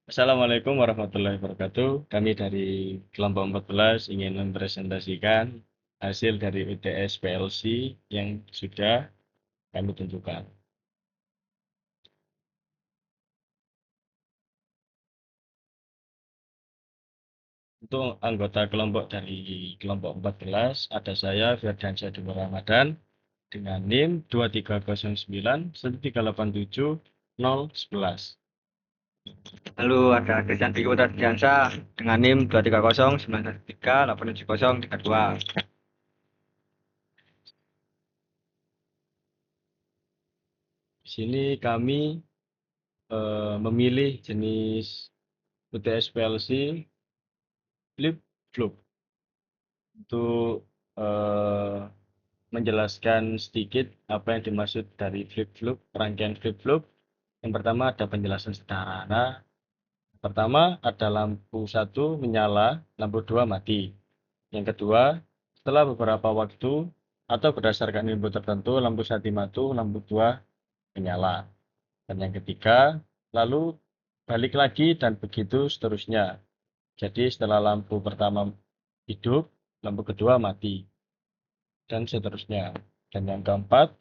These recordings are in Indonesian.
Assalamualaikum warahmatullahi wabarakatuh. Kami dari kelompok 14 ingin mempresentasikan hasil dari UTS PLC yang sudah kami tentukan. Untuk anggota kelompok dari kelompok 14 ada saya Firdansyah Dwi Ramadan dengan NIM 23091387011. Lalu ada Christian Dwi Diansa dengan NIM 23091387032. Di sini kami memilih jenis UTS PLC flip-flop. Untuk menjelaskan sedikit apa yang dimaksud dari flip-flop, rangkaian flip-flop. Yang pertama ada penjelasan sederhana. Pertama ada lampu 1 menyala, lampu 2 mati. Yang kedua, setelah beberapa waktu atau berdasarkan input tertentu, lampu 1 mati, lampu 2 menyala. Dan yang ketiga, lalu balik lagi dan begitu seterusnya. Jadi setelah lampu pertama hidup, lampu kedua mati, dan seterusnya. Dan yang keempat,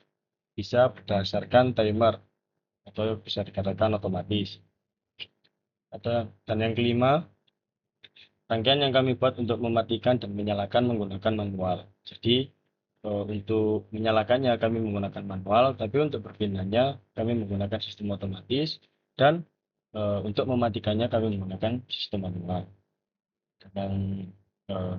bisa berdasarkan timer atau bisa dikatakan otomatis. Dan yang kelima, rangkaian yang kami buat untuk mematikan dan menyalakan menggunakan manual. Jadi untuk menyalakannya kami menggunakan manual, tapi untuk berpindahnya kami menggunakan sistem otomatis, dan untuk mematikannya kami menggunakan sistem manual. Dan yang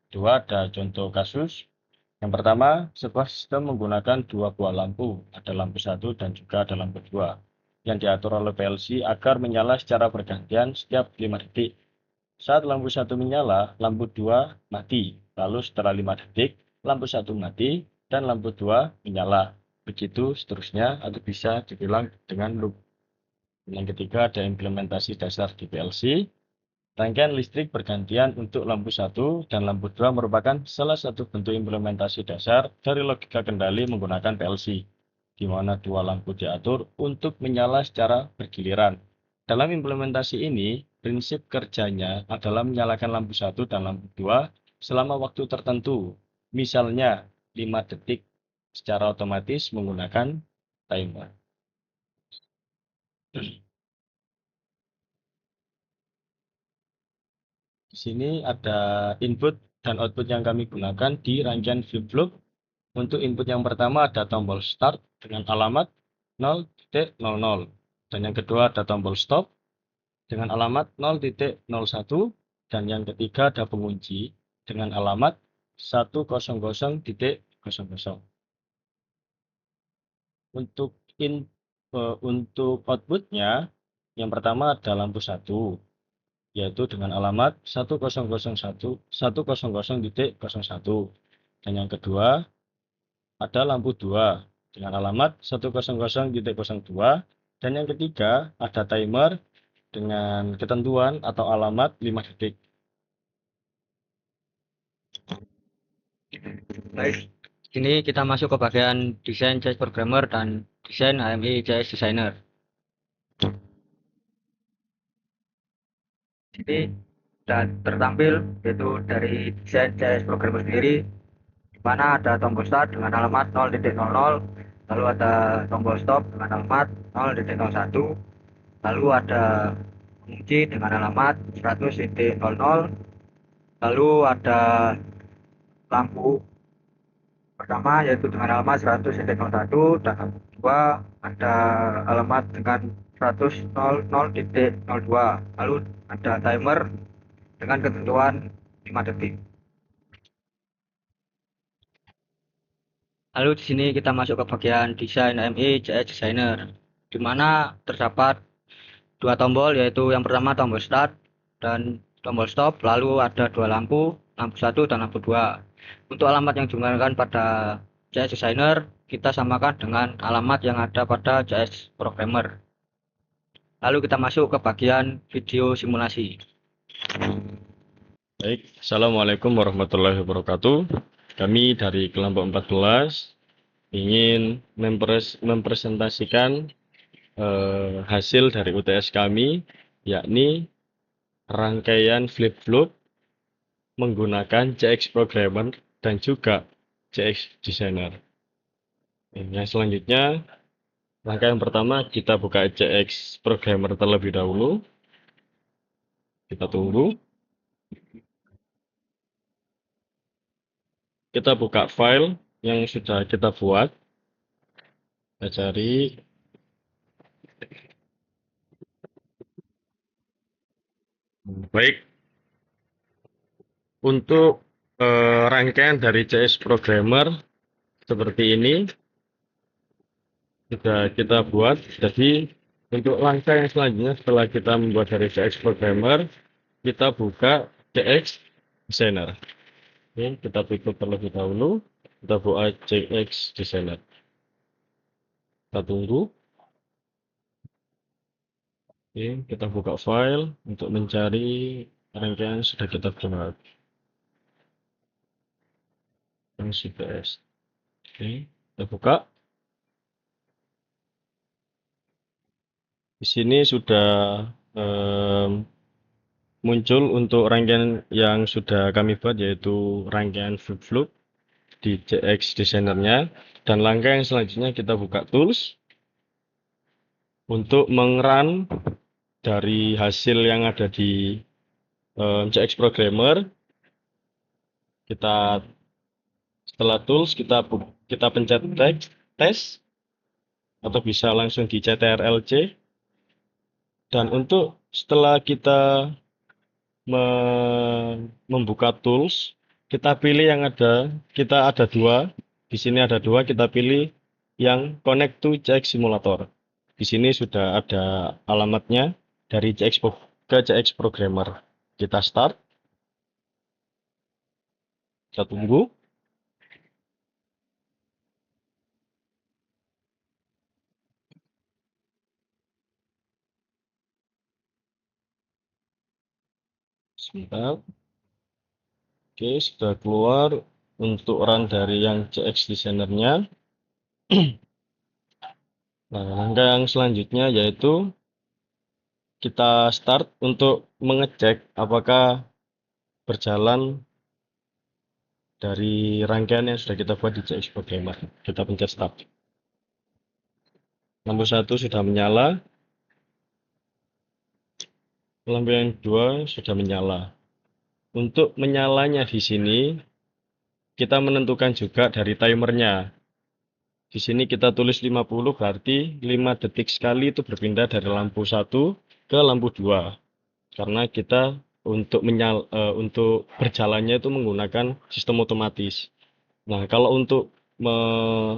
kedua ada contoh kasus. Yang pertama, sebuah sistem menggunakan dua buah lampu, ada lampu 1 dan juga ada lampu 2, yang diatur oleh PLC agar menyala secara bergantian setiap 5 detik. Saat lampu 1 menyala, lampu 2 mati. Lalu setelah 5 detik, lampu 1 mati dan lampu 2 menyala. Begitu seterusnya, atau bisa dibilang dengan loop. Yang ketiga ada implementasi dasar di PLC. Rangkaian listrik bergantian untuk lampu 1 dan lampu 2 merupakan salah satu bentuk implementasi dasar dari logika kendali menggunakan PLC, di mana dua lampu diatur untuk menyala secara bergiliran. Dalam implementasi ini, prinsip kerjanya adalah menyalakan lampu 1 dan lampu 2 selama waktu tertentu, misalnya 5 detik secara otomatis menggunakan timer. Di sini ada input dan output yang kami gunakan di rangkaian flip-flop. Untuk input yang pertama ada tombol start dengan alamat 0.00. Dan yang kedua ada tombol stop dengan alamat 0.01. Dan yang ketiga ada pengunci dengan alamat 100.00. Untuk outputnya, yang pertama ada lampu 1, yaitu dengan alamat 100.01. Dan yang kedua ada lampu 2 dengan alamat 100.02. Dan yang ketiga ada timer dengan ketentuan atau alamat 5 detik. Baik, sini kita masuk ke bagian desain CS Programmer dan desain AMI CS Designer. Sini sudah tertampil yaitu dari desain CS Programmer sendiri, di mana ada tombol start dengan alamat 0.00, lalu ada tombol stop dengan alamat 0.01, lalu ada pengunci dengan alamat 100.00, lalu ada lampu pertama yaitu dengan alamat 100.01, dan lampu 2 ada alamat dengan 100.00.02, lalu ada timer dengan ketentuan 5 detik. Lalu di sini kita masuk ke bagian desain AMI CS Designer, di mana terdapat dua tombol, yaitu yang pertama tombol start dan tombol stop, lalu ada dua lampu 1 dan lampu 2. Untuk alamat yang digunakan pada CS Designer kita samakan dengan alamat yang ada pada CS Programmer. Lalu kita masuk ke bagian video simulasi. Baik, Assalamualaikum warahmatullahi wabarakatuh. Kami dari kelompok 14 ingin mempresentasikan hasil dari UTS kami yakni rangkaian flip-flop menggunakan CX Programmer dan juga CX Designer. Yang selanjutnya, rangkaian pertama kita buka CX Programmer terlebih dahulu. Kita tunggu. Kita buka file yang sudah kita buat. Kita cari. Baik, untuk rangkaian dari CS Programmer seperti ini sudah kita buat. Jadi untuk langkah yang selanjutnya setelah kita membuat dari CX Programmer, kita buka CX Designer. Oke, kita tutup terlebih dahulu. Kita buka CX Designer. Kita tunggu. Oke, kita buka file untuk mencari rangkaian yang sudah kita buat. Yang sudah. Oke, kita buka. Di sini sudah muncul untuk rangkaian yang sudah kami buat, yaitu rangkaian flip-flop di CX Designer-nya. Dan langkah yang selanjutnya kita buka tools untuk mengrun dari hasil yang ada di CX Programmer. Setelah tools kita pencet test atau bisa langsung di CTRL-C. Dan untuk setelah kita membuka tools, kita pilih yang kita ada dua. Di sini ada dua, kita pilih yang connect to CX Simulator. Di sini sudah ada alamatnya dari CX ke CX Programmer. Kita start. Kita tunggu. Sebentar. Oke, sudah keluar untuk run dari yang CX Designer-nya. Nah, langkah yang selanjutnya yaitu kita start untuk mengecek apakah berjalan dari rangkaian yang sudah kita buat di CX Programmer. Kita pencet start. Lampu 1 sudah menyala. Lampu yang 2 sudah menyala. Untuk menyalanya di sini, kita menentukan juga dari timernya. Di sini kita tulis 50, berarti 5 detik sekali itu berpindah dari lampu 1 ke lampu 2. Karena kita untuk berjalannya itu menggunakan sistem otomatis. Nah, kalau untuk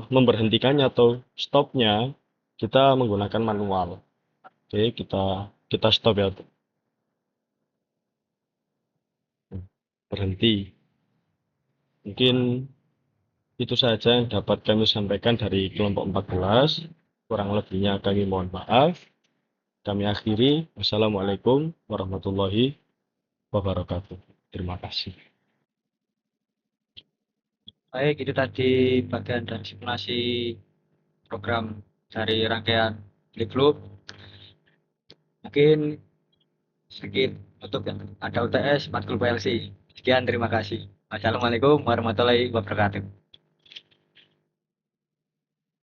memberhentikannya atau stopnya, kita menggunakan manual. Oke, kita stop ya. Berhenti. Mungkin itu saja yang dapat kami sampaikan dari kelompok 14. Kurang lebihnya kami mohon maaf. Kami akhiri. Wassalamualaikum warahmatullahi wabarakatuh. Terima kasih. Baik, itu tadi bagian dari simulasi program dari rangkaian flip-flop. Mungkin sedikit untuk yang ada UTS matkul PLC. Sekian, terima kasih. Wassalamualaikum warahmatullahi wabarakatuh.